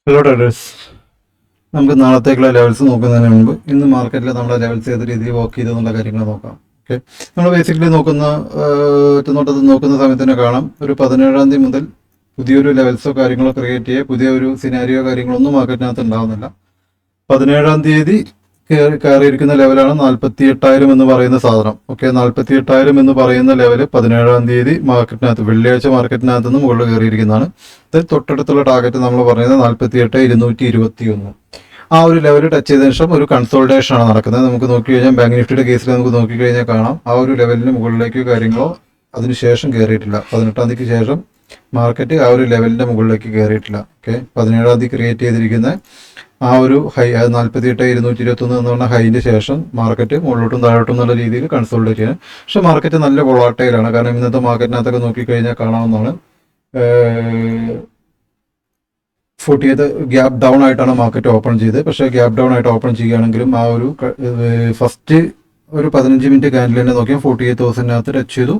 Hello traders, നമുക്ക് നാളത്തേക്കുള്ള levels നോക്കുന്നതിന് മുൻപ് ഇന്ന് മാർക്കറ്റിൽ നമ്മുടെ ലെവൽസ് ഏത് രീതിയിൽ വർക്ക് ചെയ്തെന്നുള്ള കാര്യങ്ങൾ നോക്കാം. ഓക്കെ, നമ്മൾ ബേസിക്കലി ഒറ്റനോട്ടത്തിൽ നോക്കുന്ന സമയത്ത് തന്നെ കാണാം, ഒരു 17-ാം തീയതി മുതൽ പുതിയൊരു ലെവൽസോ കാര്യങ്ങളോ ക്രിയേറ്റ് ചെയ്യുക, പുതിയ ഒരു സിനാരിയോ കാര്യങ്ങളൊന്നും മാർക്കറ്റിനകത്ത് ഉണ്ടാകുന്നില്ല. 17-ാം തീയതി കയറിയിരിക്കുന്ന ലെവലാണ് 48,000 എന്ന് പറയുന്ന സാധനം. ഓക്കെ, 48,000 എന്ന് പറയുന്ന ലെവല് 17-ാം തീയതി മാർക്കറ്റിനകത്ത്, വെള്ളിയാഴ്ച മാർക്കറ്റിനകത്ത് നിന്ന് മുകളിൽ കയറിയിരിക്കുന്നതാണ്. തൊട്ടടുത്തുള്ള ടാർഗറ്റ് നമ്മൾ പറഞ്ഞത് 48,221. ആ ഒരു ലെവൽ ടച്ച് ചെയ്തതിനു ശേഷം ഒരു കൺസോൾട്ടേഷൻ ആണ് നടക്കുന്നത്. നമുക്ക് നോക്കിക്കഴിഞ്ഞാൽ ബാങ്ക് നിഫ്റ്റിയുടെ കേസിൽ നമുക്ക് നോക്കിക്കഴിഞ്ഞാൽ കാണാം, ആ ഒരു ലെവലിന് മുകളിലേക്ക് കാര്യങ്ങളോ അതിനുശേഷം കയറിയിട്ടില്ല. 18-ാം തീയതിക്ക് ശേഷം മാർക്കറ്റ് ആ ഒരു ലെവലിന്റെ മുകളിലേക്ക് കയറിയിട്ടില്ല. ഓക്കെ, 17-ാം തീയതി ക്രിയേറ്റ് ചെയ്തിരിക്കുന്ന ആ ഒരു ഹൈ, അത് 48,221 എന്ന് പറഞ്ഞ ഹൈൻ്റെ ശേഷം മാർക്കറ്റ് മുകളിലോട്ടും താഴോട്ടും എന്നുള്ള രീതിയിൽ കൺസോൾട്ടേറ്റ് ചെയ്യണം. പക്ഷെ മാർക്കറ്റ് നല്ല വോളാട്ടൈലാണ്. കാരണം ഇന്നത്തെ മാർക്കറ്റിനകത്തൊക്കെ നോക്കിക്കഴിഞ്ഞാൽ കാണാവുന്നതാണ്, 48th ഗ്യാപ്പ് ഡൗൺ ആയിട്ടാണ് മാർക്കറ്റ് ഓപ്പൺ ചെയ്തത്. പക്ഷേ ഗ്യാപ്പ് ഡൗൺ ആയിട്ട് ഓപ്പൺ ചെയ്യുകയാണെങ്കിലും ആ ഒരു ഫസ്റ്റ് ഒരു 15 മിനിറ്റ് ക്യാൻഡിൽ തന്നെ നോക്കിയാൽ 48,000-നകത്ത് ടച്ച് ചെയ്തു.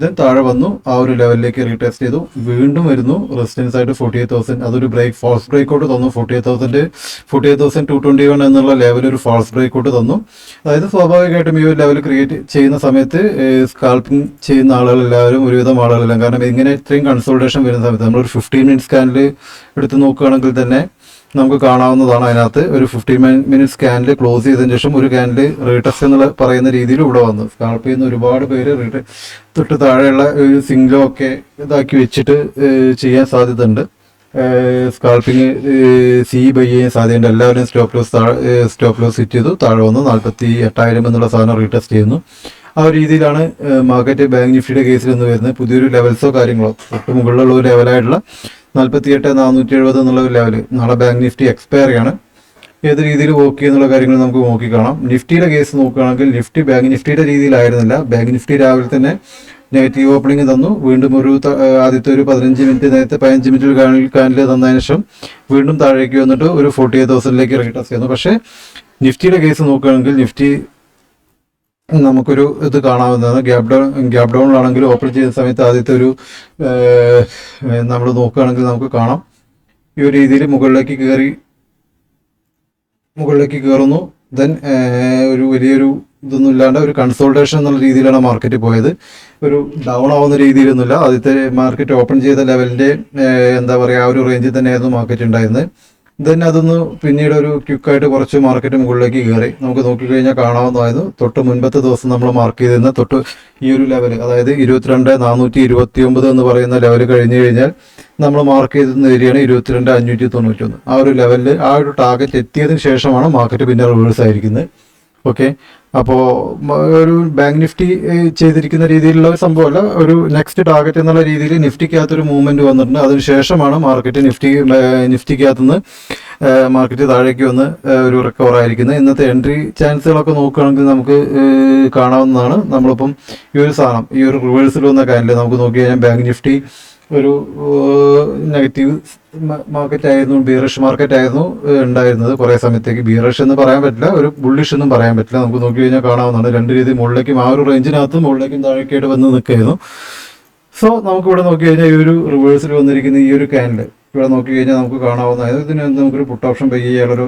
ദെൻ താഴെ വന്നു, ആ ഒരു ലെവലിലേക്ക് റീടെസ്റ്റ് ചെയ്തു, വീണ്ടും വരുന്നു റെസിസ്റ്റൻസ് ആയിട്ട് 48,000. അതൊരു ഫാൾസ് ബ്രേക്ക് ഔട്ട് തന്നു. 48,221 എന്നുള്ള ലെവൽ ഒരു ഫാൾസ് ബ്രേക്ക് ഔട്ട് തന്നു. അതായത് സ്വാഭാവികമായിട്ടും ഈ ഒരു ലെവൽ ക്രിയേറ്റ് ചെയ്യുന്ന സമയത്ത് സ്കാൽപ്പിംഗ് ചെയ്യുന്ന ആളുകളെല്ലാവരും, ഒരുവിധം ആളുകളെല്ലാം, കാരണം ഇങ്ങനെ ഇത്രയും കൺസോൾട്ടേഷൻ വരുന്ന സമയത്ത് നമ്മളൊരു 15 മിനിറ്റ്സ് ക്യാൻഡിൽ എടുത്ത് നോക്കുകയാണെങ്കിൽ തന്നെ നമുക്ക് കാണാവുന്നതാണ്. അതിനകത്ത് ഒരു 15 മിനിറ്റ് സ്കാനിൽ ക്ലോസ് ചെയ്തതിന് ശേഷം ഒരു ക്യാൻഡിൽ റീടെസ്റ്റ് എന്നുള്ള പറയുന്ന രീതിയിൽ ഇവിടെ വന്നു. സ്കാൽപ്പ് ചെയ്യുന്ന ഒരുപാട് പേര് തൊട്ട് താഴെയുള്ള ഒരു സിംഗിളോ ഒക്കെ ഇതാക്കി വെച്ചിട്ട് ചെയ്യാൻ സാധ്യതയുണ്ട്. സ്കാൽപ്പിങ് ബൈ ചെയ്യാൻ സാധ്യതയുണ്ട്. എല്ലാവരും സ്റ്റോപ്പ് ലോസ് ഹിറ്റ് ചെയ്തു, താഴെ വന്നു 48,000 എന്നുള്ള സാധനം റീടെസ്റ്റ് ചെയ്യുന്നു. ആ ഒരു രീതിയിലാണ് മാർക്കറ്റ് ബാങ്ക് നിഫ്റ്റിയുടെ കേസിൽ നിന്ന് വരുന്നത്. പുതിയൊരു ലെവൽസോ കാര്യങ്ങളോ തൊട്ട് മുകളിലുള്ള ഒരു ലെവലായിട്ടുള്ള 48,470 എന്നുള്ള ഒരു ലെവല് നാളെ ബാങ്ക് നിഫ്റ്റി എക്സ്പയറി ആണ്. ഏത് രീതിയിൽ വർക്ക് ചെയ്യുന്നുള്ള കാര്യങ്ങൾ നമുക്ക് നോക്കിക്കാണാം. നിഫ്റ്റിയുടെ കേസ് നോക്കുകയാണെങ്കിൽ നിഫ്റ്റി ബാങ്ക് നിഫ്റ്റിയുടെ രീതിയിലായിരുന്നില്ല. ബാങ്ക് നിഫ്റ്റി രാവിലെ തന്നെ നെഗറ്റീവ് ഓപ്പണിംഗ് തന്നു. വീണ്ടും ഒരു ആദ്യത്തെ ഒരു 15 മിനിറ്റ്, നേരത്തെ 15 മിനിറ്റ് കാൻഡിൽ തന്നതിന് ശേഷം വീണ്ടും താഴേക്ക് വന്നിട്ട് ഒരു 48,000-ലേക്ക് റീടെസ്റ്റ് ചെയ്യുന്നു. പക്ഷേ നിഫ്റ്റിയുടെ കേസ് നോക്കുകയാണെങ്കിൽ നിഫ്റ്റി നമുക്കൊരു ഇത് കാണാവുന്നതാണ്. ഗ്യാപ്പ് ഡൗണിലാണെങ്കിൽ ഓപ്പൺ ചെയ്യുന്ന സമയത്ത് ആദ്യത്തെ ഒരു നമ്മൾ നോക്കുകയാണെങ്കിൽ നമുക്ക് കാണാം, ഈ ഒരു രീതിയിൽ മുകളിലേക്ക് കയറുന്നു. ദെൻ ഒരു വലിയൊരു ഇതൊന്നും ഇല്ലാണ്ട് ഒരു കൺസോൾട്ടേഷൻ എന്നുള്ള രീതിയിലാണ് മാർക്കറ്റ് പോയത്. ഒരു ഡൗൺ ആവുന്ന രീതിയിലൊന്നുമില്ല. ആദ്യത്തെ മാർക്കറ്റ് ഓപ്പൺ ചെയ്ത ലെവലിൻ്റെ എന്താ പറയുക, ആ ഒരു റേഞ്ചിൽ തന്നെയായിരുന്നു മാർക്കറ്റ് ഉണ്ടായിരുന്നത്. ദെൻ അതൊന്ന് പിന്നീട് ഒരു ക്വിക്കായിട്ട് കുറച്ച് മാർക്കറ്റ് മുകളിലേക്ക് കയറി. നമുക്ക് നോക്കിക്കഴിഞ്ഞാൽ കാണാവുന്നതായിരുന്നു, തൊട്ട് മുൻപത്തെ ദിവസം നമ്മൾ മാർക്ക് ചെയ്തിരുന്ന തൊട്ട് ഈ ഒരു ലെവൽ, അതായത് 22,429 എന്ന് പറയുന്ന ലെവൽ കഴിഞ്ഞ് കഴിഞ്ഞാൽ നമ്മൾ മാർക്ക് ചെയ്തിരുന്ന ഏരിയയാണ് 22,591. ആ ഒരു ലെവലിൽ ആ ഒരു ടാർഗറ്റ് എത്തിയതിന് ശേഷമാണ് മാർക്കറ്റ് പിന്നെ റിവേഴ്സ് ആയിരിക്കുന്നത്. ഓക്കെ, അപ്പോൾ ഒരു ബാങ്ക് നിഫ്റ്റി ചെയ്തിരിക്കുന്ന രീതിയിലുള്ള ഒരു സംഭവമല്ല, ഒരു നെക്സ്റ്റ് ടാർഗറ്റ് എന്നുള്ള രീതിയിൽ നിഫ്റ്റിക്കകത്തൊരു മൂവ്മെൻറ്റ് വന്നിട്ടുണ്ട്. അതിനുശേഷമാണ് മാർക്കറ്റ് നിഫ്റ്റിക്കകത്തുനിന്ന് മാർക്കറ്റ് താഴേക്ക് വന്ന് ഒരു റിക്കവർ ആയിരിക്കുന്നത്. ഇന്നത്തെ എൻട്രി ചാൻസുകളൊക്കെ നോക്കുകയാണെങ്കിൽ നമുക്ക് കാണാവുന്നതാണ്. നമ്മളിപ്പം ഈ ഒരു സാധനം, ഈ ഒരു റിവേഴ്സിൽ വന്ന കാര്യം നമുക്ക് നോക്കി കഴിഞ്ഞാൽ ബാങ്ക് നിഫ്റ്റി ഒരു നെഗറ്റീവ് മാർക്കറ്റ് ആയിരുന്നു, ബീറിഷ് മാർക്കറ്റ് ആയിരുന്നു ഉണ്ടായിരുന്നത് കുറേ സമയത്തേക്ക്. ബീറിഷ് എന്ന് പറയാൻ പറ്റില്ല, ഒരു ബുള്ളിഷ് എന്നും പറയാൻ പറ്റില്ല. നമുക്ക് നോക്കി കഴിഞ്ഞാൽ കാണാവുന്നതാണ് രണ്ട് രീതി മുകളിലേക്കും ആ ഒരു റേഞ്ചിനകത്ത് മുകളിലേക്കും താഴേക്കായിട്ട് വന്ന് നിൽക്കുകയായിരുന്നു. സോ നമുക്കിവിടെ നോക്കി കഴിഞ്ഞാൽ ഈ ഒരു റിവേഴ്സിൽ വന്നിരിക്കുന്ന ഈ ഒരു ക്യാൻഡിൽ ഇവിടെ നോക്കി കഴിഞ്ഞാൽ നമുക്ക് കാണാവുന്നതായത് ഇതിന് നമുക്കൊരു പുട്ട് ഓപ്ഷൻ ബൈ ചെയ്യാനുള്ളൊരു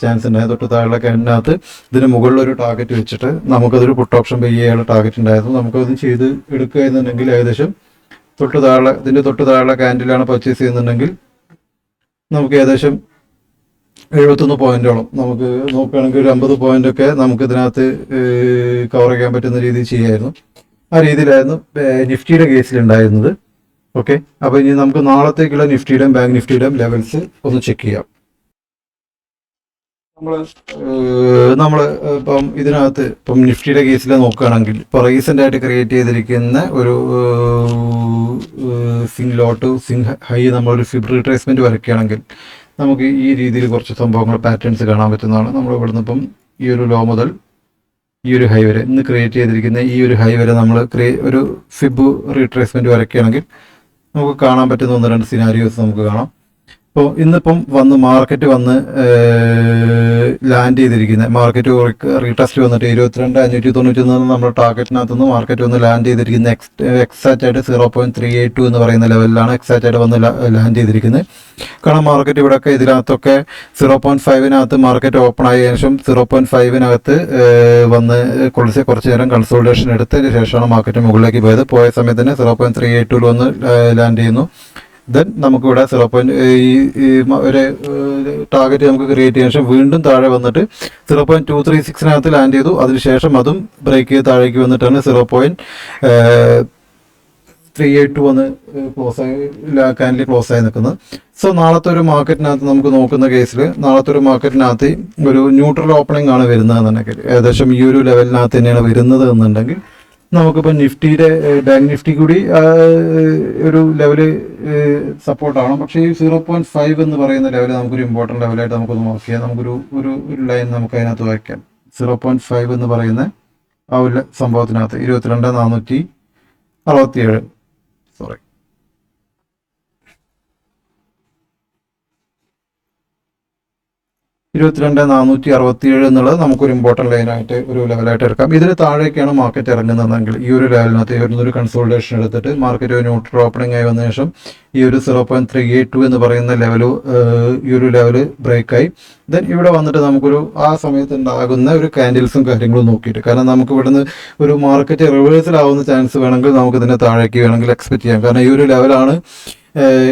ചാൻസ് ഉണ്ടായത്. തൊട്ട് താഴെ ക്യാൻഡിനകത്ത് ഇതിന് മുകളിലൊരു ടാർഗറ്റ് വെച്ചിട്ട് നമുക്കതൊരു പുട്ട് ഓപ്ഷൻ ബൈ ചെയ്യാനുള്ള ടാർഗറ്റ് ഉണ്ടായിരുന്നു. നമുക്കത് ചെയ്ത് എടുക്കുക എന്നുണ്ടെങ്കിൽ ഏകദേശം ഇതിൻ്റെ തൊട്ട് താഴെ ക്യാൻഡിലാണ് പർച്ചേസ് ചെയ്യുന്നുണ്ടെങ്കിൽ നമുക്ക് ഏകദേശം 71 പോയിന്റോളം നമുക്ക് നോക്കുകയാണെങ്കിൽ ഒരു 50 പോയിന്റൊക്കെ നമുക്ക് ഇതിനകത്ത് കവർ ചെയ്യാൻ പറ്റുന്ന രീതിയിൽ ചെയ്യായിരുന്നു. ആ രീതിയിലായിരുന്നു നിഫ്റ്റിയുടെ കേസിലുണ്ടായിരുന്നത്. ഓക്കെ, അപ്പോൾ ഇനി നമുക്ക് നാളത്തേക്കുള്ള നിഫ്റ്റിയുടെയും ബാങ്ക് നിഫ്റ്റിയുടെയും ലെവൽസ് ഒന്ന് ചെക്ക് ചെയ്യാം. നമ്മൾ ഇപ്പം ഇതിനകത്ത് ഇപ്പം നിഫ്റ്റിയുടെ കേസിൽ നോക്കുകയാണെങ്കിൽ ഇപ്പോൾ റീസെൻ്റ് ആയിട്ട് ക്രിയേറ്റ് ചെയ്തിരിക്കുന്ന ഒരു ലോട്ട് ഹൈ നമ്മളൊരു ഫിബ് റീട്രേസ്മെൻറ്റ് വരയ്ക്കുകയാണെങ്കിൽ നമുക്ക് ഈ രീതിയിൽ കുറച്ച് സംഭവങ്ങൾ പാറ്റേൺസ് കാണാൻ പറ്റുന്നതാണ്. നമ്മൾ ഇവിടുന്ന് ഇപ്പം ഈ ഒരു ലോ മുതൽ ഈ ഒരു ഹൈ വരെ ഇന്ന് ക്രിയേറ്റ് ചെയ്തിരിക്കുന്ന ഈ ഒരു ഹൈ വരെ നമ്മൾ ഒരു ഫിബ് റീട്രേസ്മെൻറ്റ് വരയ്ക്കുകയാണെങ്കിൽ നമുക്ക് കാണാൻ പറ്റുന്ന 1-2 സിനാരിയോസ് നമുക്ക് കാണാം. ഇപ്പോൾ ഇന്നിപ്പം മാർക്കറ്റ് വന്ന് ലാൻഡ് ചെയ്തിരിക്കുന്നത്, മാർക്കറ്റ് റീടെസ്റ്റ് വന്നിട്ട് 22,591 നമ്മുടെ ടാർഗറ്റിനകത്ത് നിന്ന് മാർക്കറ്റ് വന്ന് ലാൻഡ് ചെയ്തിരിക്കുന്നത് എക്സാക്റ്റ് ആയിട്ട് 0.382 എന്ന് പറയുന്ന ലെവലിലാണ് എക്സാക്റ്റ് ആയിട്ട് വന്ന് ലാൻഡ് ചെയ്തിരിക്കുന്നത്. കാരണം മാർക്കറ്റ് ഇവിടെയൊക്കെ ഇതിനകത്തൊക്കെ 0.5 മാർക്കറ്റ് ഓപ്പൺ ആയ ശേഷം 0.5 വന്ന് കുറച്ച് നേരം കൺസോൾട്ടേഷൻ എടുത്തതിന് ശേഷമാണ് മാർക്കറ്റ് മുകളിലേക്ക് പോയത്. പോയ സമയത്തിന് 0.382 വന്ന് ലാൻഡ് ചെയ്യുന്നു. ദെൻ നമുക്കിവിടെ ഒരു ടാർഗറ്റ് നമുക്ക് ക്രിയേറ്റ് ചെയ്യാൻ ശേഷം വീണ്ടും താഴെ വന്നിട്ട് 0.236 ലാൻഡ് ചെയ്തു. അതിനുശേഷം അതും ബ്രേക്ക് ചെയ്ത് താഴേക്ക് വന്നിട്ടാണ് 0.382 വന്ന് ക്യാൻഡിൽ ക്ലോസ് ആയി നിൽക്കുന്നത്. സോ നാളത്തെ ഒരു മാർക്കറ്റിനകത്ത് നമുക്ക് നോക്കുന്ന കേസിൽ നാളത്തെ ഒരു മാർക്കറ്റിനകത്ത് ഒരു ന്യൂട്രൽ ഓപ്പണിംഗ് ആണ് വരുന്നതെന്നുണ്ടെങ്കിൽ ഏകദേശം ഈ ഒരു ലെവലിനകത്ത് തന്നെയാണ് വരുന്നത് എന്നുണ്ടെങ്കിൽ നമുക്കിപ്പോൾ നിഫ്റ്റിയുടെ ബാങ്ക് നിഫ്റ്റി കൂടി ഒരു ലെവല് സപ്പോർട്ടാണ്. പക്ഷേ ഈ 0.5 എന്ന് പറയുന്ന ലെവൽ നമുക്കൊരു ഇമ്പോർട്ടൻറ്റ് ലെവലായിട്ട് നമുക്കൊന്ന് നോക്കിയാൽ ഒരു ലൈൻ നമുക്ക് അതിനകത്ത് വയ്ക്കാം. 0.5 എന്ന് പറയുന്ന ആ ഒരു സംഭവത്തിനകത്ത് 22,467 സോറി 22,467 എന്നുള്ളത് നമുക്കൊരു ഇമ്പോർട്ടൻറ്റ് ലൈനായിട്ട് ഒരു ലെവലായിട്ട് എടുക്കാം. ഇതിന് താഴേക്കാണ് മാർക്കറ്റ് ഇറങ്ങുന്നതെങ്കിൽ ഈ ഒരു ലെവലിനകത്ത് ഒരു കൺസോൾട്ടേഷൻ എടുത്തിട്ട് മാർക്കറ്റ് ഒരു ന്യൂട്രൽ ഓപ്പണിംഗ് ആയി വന്ന ശേഷം ഈ ഒരു 0.382 എന്ന് പറയുന്ന ഈ ഒരു ലെവല് ബ്രേക്കായി ദെൻ ഇവിടെ വന്നിട്ട് നമുക്കൊരു ആ സമയത്ത് ഉണ്ടാകുന്ന ഒരു ക്യാൻഡിൽസും കാര്യങ്ങളും നോക്കിയിട്ട്, കാരണം നമുക്ക് ഇവിടുന്ന് ഒരു മാർക്കറ്റ് റിവേഴ്സൽ ആവുന്ന ചാൻസ് വേണമെങ്കിൽ നമുക്ക് ഇതിൻ്റെ താഴേക്ക് വേണമെങ്കിൽ എക്സ്പെക്ട് ചെയ്യാം. കാരണം ഈ ഒരു ലെവലാണ്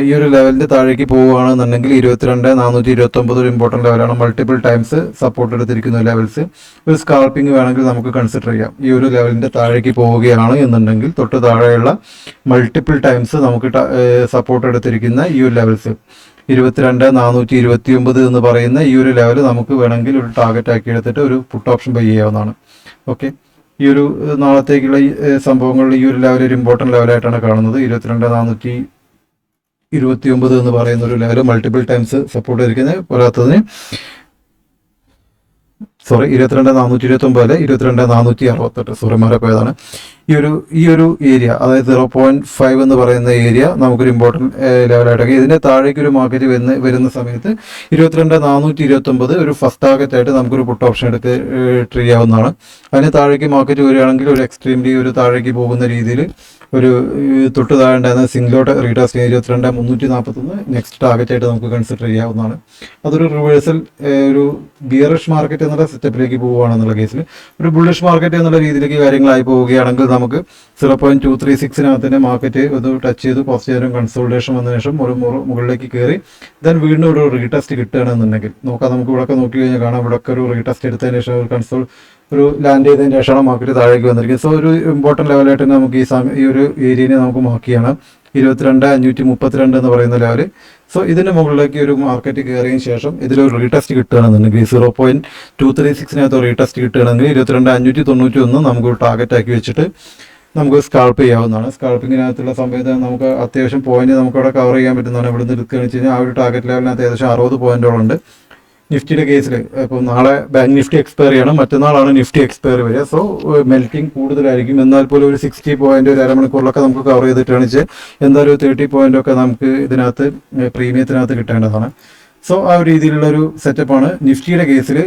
ഈ ഒരു ലെവലിൻ്റെ താഴേക്ക് പോവുകയാണെന്നുണ്ടെങ്കിൽ 22,429 ഒരു ഇമ്പോർട്ടൻറ്റ് ലെവലാണ്. മൾട്ടിപ്പിൾ ടൈംസ് സപ്പോർട്ട് എടുത്തിരിക്കുന്ന ലെവൽസ്. ഒരു സ്കാൾപ്പിംഗ് വേണമെങ്കിൽ നമുക്ക് കൺസിഡർ ചെയ്യാം. ഈ ഒരു ലെവലിൻ്റെ താഴേക്ക് പോവുകയാണ് എന്നുണ്ടെങ്കിൽ തൊട്ട് താഴെയുള്ള മൾട്ടിപ്പിൾ ടൈംസ് നമുക്ക് സപ്പോർട്ട് എടുത്തിരിക്കുന്ന ഈ ഒരു ലെവൽസ് 22,429 എന്ന് പറയുന്ന ഈ ഒരു ലെവൽ നമുക്ക് വേണമെങ്കിൽ ഒരു ടാർഗറ്റ് ആക്കി എടുത്തിട്ട് ഒരു പുട്ട് ഓപ്ഷൻ ബൈ ചെയ്യാവുന്നതാണ്. ഓക്കെ, ഈ ഒരു നാളത്തേക്കുള്ള സംഭവങ്ങളിൽ ഈ ഒരു ലെവൽ ഒരു ഇമ്പോർട്ടൻറ്റ് ലെവലായിട്ടാണ് കാണുന്നത്. 22,429 എന്ന് പറയുന്ന ഒരു ലെവൽ മൾട്ടിപ്പിൾ ടൈംസ് സപ്പോർട്ട് ചെയ്തിരിക്കുന്നത്. പോരാത്തതിന് 22,429 അല്ലെ 22,468 സോറി മാറിപ്പോയതാണ്. ഈ ഒരു ഏരിയ, അതായത് 0.5 എന്ന് പറയുന്ന ഏരിയ നമുക്കൊരു ഇമ്പോർട്ടൻറ്റ് ലെവലായിട്ടൊക്കെ ഇതിൻ്റെ താഴേക്ക് ഒരു മാർക്കറ്റ് വരുന്ന സമയത്ത് 22,429 ഒരു ഫസ്റ്റ് ടാർഗറ്റ് ആയിട്ട് നമുക്കൊരു പുട്ട് ഓപ്ഷൻ എടുത്ത് ട്രീ ആവുന്നതാണ്. അതിന് താഴേക്ക് മാർക്കറ്റ് വരികയാണെങ്കിൽ ഒരു എക്സ്ട്രീംലി ഒരു താഴേക്ക് പോകുന്ന രീതിയിൽ ഒരു തൊട്ട് താഴെ ഉണ്ടായിരുന്ന സിംഗിലോട്ട് റീടാസ്റ്റ് 22,341 നെക്സ്റ്റ് ടാർഗറ്റ് ആയിട്ട് നമുക്ക് കൺസിഡർ ചെയ്യാവുന്നതാണ്. അതൊരു റിവേഴ്സൽ ഒരു ബിയറിഷ് മാർക്കറ്റ് എന്നുള്ള സെറ്റപ്പിലേക്ക് പോവുകയാണെന്നുള്ള കേസിൽ ഒരു ബുള്ളിഷ് മാർക്കറ്റ് എന്നുള്ള രീതിയിലേക്ക് കാര്യങ്ങളായി പോവുകയാണെങ്കിൽ നമുക്ക് 0.236 മാർക്കറ്റ് ഇത് ടച്ച് ചെയ്ത് കുറച്ച് നേരം കൺസോൾട്ടേഷൻ വന്നതിന് ശേഷം ഒരു മുകളിലേക്ക് കയറി ദെൻ വീണ്ടും ഒരു റീടെസ്റ്റ് കിട്ടുകയാണെന്നുണ്ടെങ്കിൽ നോക്കാം. നമുക്ക് ഇവിടെയൊക്കെ നോക്കി കഴിഞ്ഞാൽ കാണാം, ഇവിടെയൊക്കെ ഒരു റീടെസ്റ്റ് എടുത്തതിന് ശേഷം ഒരു ലാൻഡ് ചെയ്തതിന് ശേഷമാണ് മാർക്കറ്റ് താഴേക്ക് വന്നിരിക്കുന്നത്. സോ ഒരു ഇമ്പോർട്ടൻറ്റ് ലെവലായിട്ട് തന്നെ നമുക്ക് ഈ ഒരു ഏരിയനെ നമുക്ക് മാർക്ക് ചെയ്യണം. 22,532 എന്ന് പറയുന്ന ലെവല്. സോ ഇതിന് മുകളിലേക്ക് ഒരു മാർക്കറ്റ് കയറിയതിന് ശേഷം ഇതിലൊരു റീടെസ്റ്റ് കിട്ടുകയാണെന്നുണ്ടെങ്കിൽ 0.236 റീടെസ്റ്റ് കിട്ടുകയാണെങ്കിൽ 22,591 നമുക്കൊരു ടാർഗറ്റ് ആക്കി വെച്ചിട്ട് നമുക്ക് സ്കാൾപ്പ് ചെയ്യാവുന്നതാണ്. സ്കാൾപ്പിങ്ങിനകത്തുള്ള സമയത്ത് നമുക്ക് അത്യാവശ്യം പോയിന്റ് നമുക്ക് അവിടെ കവർ ചെയ്യാൻ പറ്റുന്നതാണ്. ഇവിടുന്ന് എടുക്കുകയാണെന്ന് വെച്ച് കഴിഞ്ഞാൽ ആ ഒരു ടാർഗറ്റ് ലെവലിനകത്ത് ഏകദേശം 60 പോയിന്റോളുണ്ട്. നിഫ്റ്റിയുടെ കേസിൽ ഇപ്പോൾ നാളെ ബാങ്ക് നിഫ്റ്റി എക്സ്പയർ ചെയ്യണം, മറ്റന്നാളാണ് നിഫ്റ്റി എക്സ്പയർ വരിക. സോ മെൽറ്റിംഗ് കൂടുതലായിരിക്കും. എന്നാൽ പോലും ഒരു 60 പോയിന്റ് ഒരു അരമണിക്കൂറിലൊക്കെ നമുക്ക് കവർ ചെയ്തിട്ടാണ് വെച്ചാൽ എന്തായാലും ഒരു 30 പോയിന്റൊക്കെ നമുക്ക് ഇതിനകത്ത് പ്രീമിയത്തിനകത്ത് കിട്ടേണ്ടതാണ്. സോ ആ ഒരു രീതിയിലുള്ള ഒരു സെറ്റപ്പാണ് നിഫ്റ്റിയുടെ കേസിൽ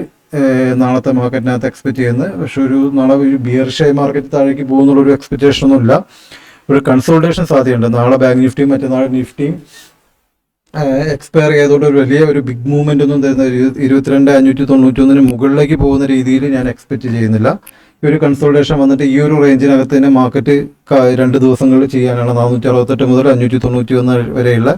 നാളത്തെ മാർക്കറ്റിനകത്ത് എക്സ്പെക്ട് ചെയ്യുന്നത്. പക്ഷെ നാളെ ഒരു ബിയർഷായി മാർക്കറ്റ് താഴേക്ക് പോകുന്നുള്ളൊരു എക്സ്പെക്റ്റേഷൻ ഒന്നുമില്ല. ഒരു കൺസോൾട്ടേഷൻ സാധ്യതയുണ്ട്. നാളെ ബാങ്ക് നിഫ്റ്റിയും മറ്റന്നാൾ നിഫ്റ്റിയും എക്സ്പയർ ചെയ്തുകൊണ്ട് ഒരു ബിഗ് മൂവ്മെന്റ് ഒന്നും തരുന്ന 22,591 മുകളിലേക്ക് പോകുന്ന രീതിയിൽ ഞാൻ എക്സ്പെക്ട് ചെയ്യുന്നില്ല. ഈ ഒരു കൺസോൾട്ടേഷൻ വന്നിട്ട് ഈ ഒരു റേഞ്ചിനകത്ത് തന്നെ മാർക്കറ്റ് 2 ദിവസങ്ങളിൽ ചെയ്യാനാണ്. 468 മുതൽ 591 വരെയുള്ള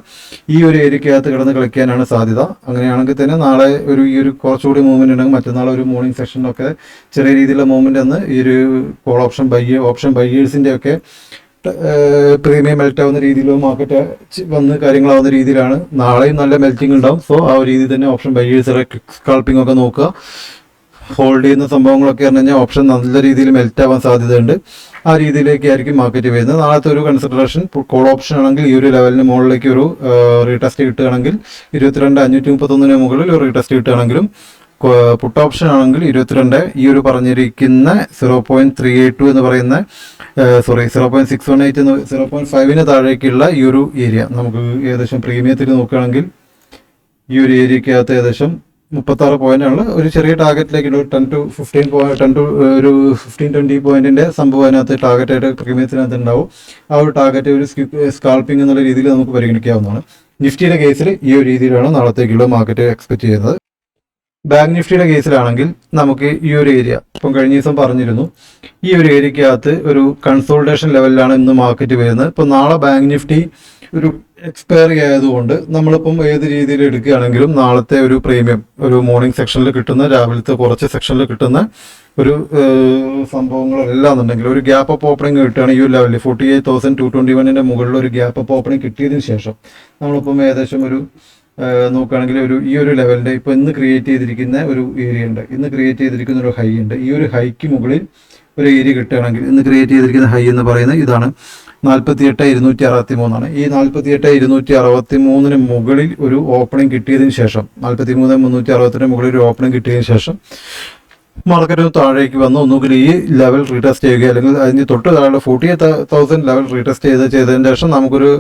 ഈ ഒരു ഏരിയക്കകത്ത് കിടന്ന് കളിക്കാനാണ് സാധ്യത. അങ്ങനെയാണെങ്കിൽ തന്നെ നാളെ ഈ ഒരു കുറച്ചുകൂടി മൂവ്മെന്റ് ഉണ്ടെങ്കിൽ മറ്റന്നാൾ ഒരു മോർണിംഗ് സെഷനിലൊക്കെ ചെറിയ രീതിയിലുള്ള മൂവ്മെന്റ് എന്ന് ഈ ഒരു കോൾ ഓപ്ഷൻ ബൈയേഴ്സിൻ്റെ ഒക്കെ പ്രീമിയം മെൽറ്റ് ആവുന്ന രീതിയിലോ മാർക്കറ്റ് വന്ന് കാര്യങ്ങളാവുന്ന രീതിയിലാണ്. നാളെയും നല്ല മെൽറ്റിംഗ് ഉണ്ടാവും. സോ ആ ഒരു രീതിയിൽ തന്നെ ഓപ്ഷൻ ബൈയേഴ്സ് സ്കാൾപ്പിംഗ് ഒക്കെ നോക്കുക. ഹോൾഡ് ചെയ്യുന്ന സംഭവങ്ങളൊക്കെ പറഞ്ഞു കഴിഞ്ഞാൽ ഓപ്ഷൻ നല്ല രീതിയിൽ മെൽറ്റ് ആവാൻ സാധ്യതയുണ്ട്. ആ രീതിയിലേക്കായിരിക്കും മാർക്കറ്റ് വരുന്നത്. നാളത്തെ ഒരു കൺസിഡറേഷൻ കോൾ ഓപ്ഷൻ ആണെങ്കിൽ ഈ ഒരു ലെവലിന് മുകളിലേക്ക് ഒരു റീടെസ്റ്റ് കിട്ടുകയാണെങ്കിൽ 22,531 മുകളിൽ ഒരു റീടെസ്റ്റ് കിട്ടുകയാണെങ്കിലും പുട്ട് ഓപ്ഷൻ ആണെങ്കിൽ 22 ഈ ഒരു പറഞ്ഞിരിക്കുന്ന 0.382 എന്ന് പറയുന്ന 0.618 0.5 താഴേക്കുള്ള ഈ ഒരു ഏരിയ നമുക്ക് ഏകദേശം പ്രീമിയത്തിൽ നോക്കുകയാണെങ്കിൽ ഈ ഒരു ഏരിയക്കകത്ത് ഏകദേശം 36 പോയിന്റാണ് ഒരു ചെറിയ ടാർഗറ്റിലേക്ക് 10 to ഒരു 15-20 പോയിന്റിന്റെ സംഭവം അതിനകത്ത് ടാർഗറ്റായിട്ട് പ്രീമിയത്തിനകത്ത് ഉണ്ടാവും. ആ ഒരു ടാർഗറ്റ് ഒരു സ്കാൾപ്പിംഗ് എന്നുള്ള രീതിയിൽ നമുക്ക് പരിഗണിക്കാവുന്നതാണ്. നിഫ്റ്റിയുടെ കേസിൽ ഈ ഒരു രീതിയിലാണ് നാളത്തേക്കുള്ള മാർക്കറ്റ് എക്സ്പെക്ട് ചെയ്യുന്നത്. ബാങ്ക് നിഫ്റ്റിയുടെ കേസിലാണെങ്കിൽ നമുക്ക് ഈ ഒരു ഏരിയ ഇപ്പം കഴിഞ്ഞ ദിവസം പറഞ്ഞിരുന്നു, ഈ ഒരു ഏരിയക്കകത്ത് ഒരു കൺസോൾട്ടേഷൻ ലെവലിലാണ് ഇന്ന് മാർക്കറ്റ് വരുന്നത്. ഇപ്പം നാളെ ബാങ്ക് നിഫ്റ്റി ഒരു എക്സ്പയറി ആയതുകൊണ്ട് നമ്മളിപ്പം ഏത് രീതിയിൽ എടുക്കുകയാണെങ്കിലും നാളത്തെ ഒരു പ്രീമിയം ഒരു മോർണിംഗ് സെക്ഷനിൽ കിട്ടുന്ന, രാവിലത്തെ കുറച്ച് സെക്ഷനിൽ കിട്ടുന്ന ഒരു സംഭവങ്ങളെല്ലാം എന്നുണ്ടെങ്കിൽ ഒരു ഗ്യാപ്പ് അപ്പ് ഓപ്പണിംഗ് കിട്ടുകയാണ് ഈ ഒരു ലെവലിൽ 48,221 മുകളിൽ ഒരു ഗ്യാപ്പ് അപ്പ് ഓപ്പണിംഗ് കിട്ടിയതിന് ശേഷം നമ്മളിപ്പം ഏകദേശം ഒരു നോക്കുകയാണെങ്കിൽ ഈ ഒരു ലെവലിൻ്റെ ഇപ്പോൾ ഇന്ന് ക്രിയേറ്റ് ചെയ്തിരിക്കുന്ന ഒരു ഏരിയ ഉണ്ട്, ഇന്ന് ക്രിയേറ്റ് ചെയ്തിരിക്കുന്ന ഒരു ഹൈ ഉണ്ട്. ഈ ഒരു ഹൈക്ക് മുകളിൽ ഒരു ഏരിയ കിട്ടുകയാണെങ്കിൽ ഇന്ന് ക്രിയേറ്റ് ചെയ്തിരിക്കുന്ന ഹൈ എന്ന് പറയുന്നത് ഇതാണ് 48,263 ഈ 48,263 മുകളിൽ ഒരു ഓപ്പണിംഗ് കിട്ടിയതിന് ശേഷം 43,360 മുകളിൽ ഒരു ഓപ്പണിംഗ് കിട്ടിയതിന് ശേഷം മാർക്കറ്റ് താഴേക്ക് വന്ന് ഒന്നുകിൽ ഈ ലെവൽ റീടെസ്റ്റ് ചെയ്യുക, അല്ലെങ്കിൽ അതിന് തൊട്ട് താഴെ 48,000 ലെവൽ റീടെസ്റ്റ് ചെയ്തതിന് ശേഷം നമുക്കൊരു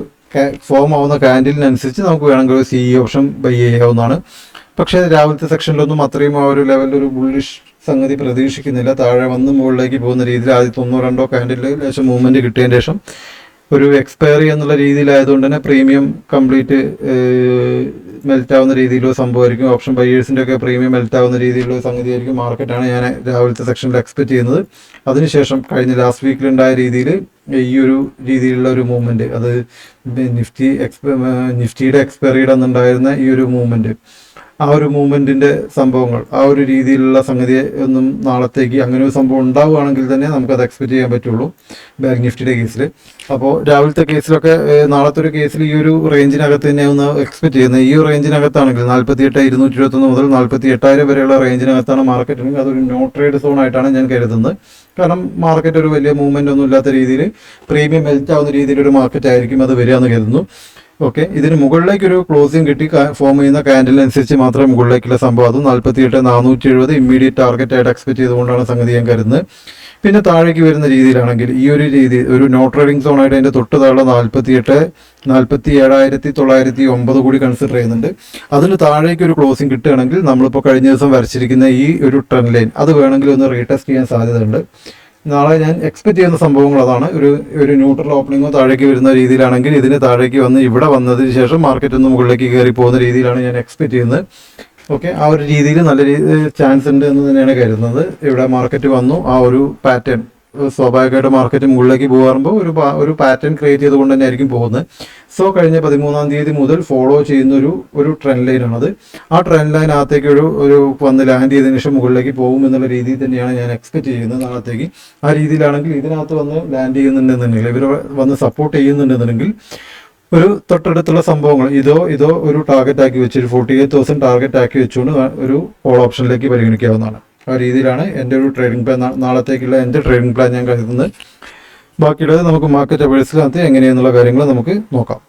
ഫോം ആവുന്ന ക്യാൻഡിലിനനുസരിച്ച് നമുക്ക് വേണമെങ്കിൽ ഒരു CE ഓപ്ഷൻ ബൈ ചെയ്യാവുന്നതാണ്. പക്ഷേ രാവിലത്തെ സെക്ഷനിലൊന്നും അത്രയും ആ ഒരു ലെവലിൽ ഒരു ബുള്ളിഷ് സംഗതി പ്രതീക്ഷിക്കുന്നില്ല. താഴെ വന്ന് മുകളിലേക്ക് പോകുന്ന രീതിയിൽ ആദ്യത്തെ 1-2 ക്യാൻഡിലിൽ ലേശം മൂവ്മെൻറ്റ് കിട്ടിയതിന് ശേഷം ഒരു എക്സ്പയറി എന്നുള്ള രീതിയിലായതുകൊണ്ട് തന്നെ പ്രീമിയം കംപ്ലീറ്റ് മെൽറ്റ് ആവുന്ന രീതിയിലുള്ള സംഭവമായിരിക്കും. ഓപ്ഷൻ ബയേഴ്സിൻ്റെ ഒക്കെ പ്രീമിയം മെൽറ്റ് ആവുന്ന രീതിയിലുള്ള സംഗതിയായിരിക്കും മാർക്കറ്റാണ് ഞാൻ രാവിലത്തെ സെക്ഷനിൽ എക്സ്പെക്ട് ചെയ്യുന്നത്. അതിനുശേഷം കഴിഞ്ഞ ലാസ്റ്റ് വീക്കിലുണ്ടായ രീതിയിൽ ഈ ഒരു രീതിയിലുള്ള ഒരു മൂവ്മെൻറ്റ്, അത് നിഫ്റ്റിയുടെ എക്സ്പയറിയുടെ അന്നുണ്ടായിരുന്ന ഈ ഒരു മൂവ്മെൻറ്റ്, ആ ഒരു മൂവ്മെൻറ്റിൻ്റെ സംഭവങ്ങൾ, ആ ഒരു രീതിയിലുള്ള സംഗതി ഒന്നും നാളത്തേക്ക് അങ്ങനെ ഒരു സംഭവം ഉണ്ടാവുകയാണെങ്കിൽ തന്നെ നമുക്കത് എക്സ്പെക്ട് ചെയ്യാൻ പറ്റുള്ളൂ ബാങ്ക് നിഫ്റ്റിയുടെ കേസിൽ. അപ്പോൾ രാവിലത്തെ കേസിലൊക്കെ നാളത്തെ ഒരു കേസിൽ ഈ ഒരു റേഞ്ചിനകത്ത് തന്നെയാണ് എക്സ്പെക്ട് ചെയ്യുന്നത്. ഈ ഒരു റേഞ്ചിനകത്താണെങ്കിൽ 48,221 മുതൽ 48,000 വരെയുള്ള റേഞ്ചിനകത്താണ് മാർക്കറ്റ് ഉണ്ടെങ്കിൽ അതൊരു നോ ട്രേഡ് സോൺ ആയിട്ടാണ് ഞാൻ കരുതുന്നത്. കാരണം മാർക്കറ്റ് ഒരു വലിയ മൂവ്മെൻ്റ് ഒന്നും ഇല്ലാത്ത രീതിയിൽ പ്രീമിയം മെൽറ്റ് ആവുന്ന രീതിയിലൊരു മാർക്കറ്റ് ആയിരിക്കും അത് വരിക എന്ന് കരുതുന്നു. ഓക്കെ, ഇതിന് മുകളിലേക്കൊരു ക്ലോസിംഗ് കിട്ടി ഫോം ചെയ്യുന്ന ക്യാൻഡിലിനനുസരിച്ച് മാത്രമേ മുകളിലേക്കുള്ള സംഭവം, അതും 48,470 ഇമ്മീഡിയറ്റ് ടാർഗറ്റായിട്ട് എക്സ്പെക്ട് ചെയ്തുകൊണ്ടാണ് സംഗതി ഞാൻ കരുതുന്നത്. പിന്നെ താഴേക്ക് വരുന്ന രീതിയിലാണെങ്കിൽ ഈ ഒരു രീതി ഒരു നോ ട്രേഡിംഗ് സോൺ ആയിട്ട് അതിൻ്റെ തൊട്ട് താഴെ 47,909 കൂടി കൺസിഡർ ചെയ്യുന്നുണ്ട്. അതിന് താഴേക്ക് ഒരു ക്ലോസിംഗ് കിട്ടുകയാണെങ്കിൽ നമ്മളിപ്പോൾ കഴിഞ്ഞ ദിവസം വരച്ചിരിക്കുന്ന ഈ ഒരു ട്രെൻഡ് ലൈൻ അത് വേണമെങ്കിൽ ഒന്ന് റീടെസ്റ്റ് ചെയ്യാൻ സാധ്യതയുണ്ട്. നാളെ ഞാൻ എക്സ്പെക്ട് ചെയ്യുന്ന സംഭവങ്ങൾ അതാണ്. ഒരു ന്യൂട്രൽ ഓപ്പണിങ്ങോ താഴേക്ക് വരുന്ന രീതിയിലാണെങ്കിൽ ഇതിന് താഴേക്ക് വന്ന് ഇവിടെ വന്നതിന് ശേഷം മാർക്കറ്റ് ഒന്ന് മുകളിലേക്ക് കയറി പോകുന്ന രീതിയിലാണ് ഞാൻ എക്സ്പെക്ട് ചെയ്യുന്നത്. ഓക്കെ, ആ ഒരു രീതിയിൽ നല്ല ചാൻസ് ഉണ്ട് എന്ന് തന്നെയാണ് കരുതുന്നത്. ഇവിടെ മാർക്കറ്റ് വന്നു, ആ ഒരു പാറ്റേൺ സ്വാഭാവികമായിട്ട് മാർക്കറ്റ് മുകളിലേക്ക് പോകാറുമ്പോൾ ഒരു പാറ്റേൺ ക്രിയേറ്റ് ചെയ്തുകൊണ്ട് തന്നെ ആയിരിക്കും പോകുന്നത്. സോ കഴിഞ്ഞ 13-ാം തീയതി മുതൽ ഫോളോ ചെയ്യുന്ന ഒരു ട്രെൻഡ് ലൈനാണത്. ആ ട്രെൻഡ് ലൈനകത്തേക്ക് ഒരു വന്ന് ലാൻഡ് ചെയ്തതിനു ശേഷം മുകളിലേക്ക് പോകും എന്നുള്ള രീതിയിൽ തന്നെയാണ് ഞാൻ എക്സ്പെക്ട് ചെയ്യുന്നത് നാളത്തേക്ക്. ആ രീതിയിലാണെങ്കിൽ ഇതിനകത്ത് വന്ന് ലാൻഡ് ചെയ്യുന്നുണ്ടെന്നുണ്ടെങ്കിൽ, ഇവർ വന്ന് സപ്പോർട്ട് ചെയ്യുന്നുണ്ടെന്നുണ്ടെങ്കിൽ ഒരു തൊട്ടടുത്തുള്ള സംഭവങ്ങൾ ഇതോ ഒരു ടാർഗറ്റ് ആക്കി വെച്ച് ഒരു 48,000 ടാർഗറ്റ് ആക്കി വെച്ചുകൊണ്ട് ഒരു കോൾ ഓപ്ഷനിലേക്ക് പരിഗണിക്കാവുന്നതാണ്. ആ രീതിയിലാണ് എൻ്റെ ഒരു ട്രേഡിംഗ് പ്ലാൻ, നാളത്തേക്കുള്ള എൻ്റെ ട്രേഡിംഗ് പ്ലാൻ ഞാൻ കരുതുന്നത്. ബാക്കിയുള്ളത് നമുക്ക് മാർക്കറ്റ് അവേഴ്സിനകത്ത് എങ്ങനെയെന്നുള്ള കാര്യങ്ങൾ നമുക്ക് നോക്കാം.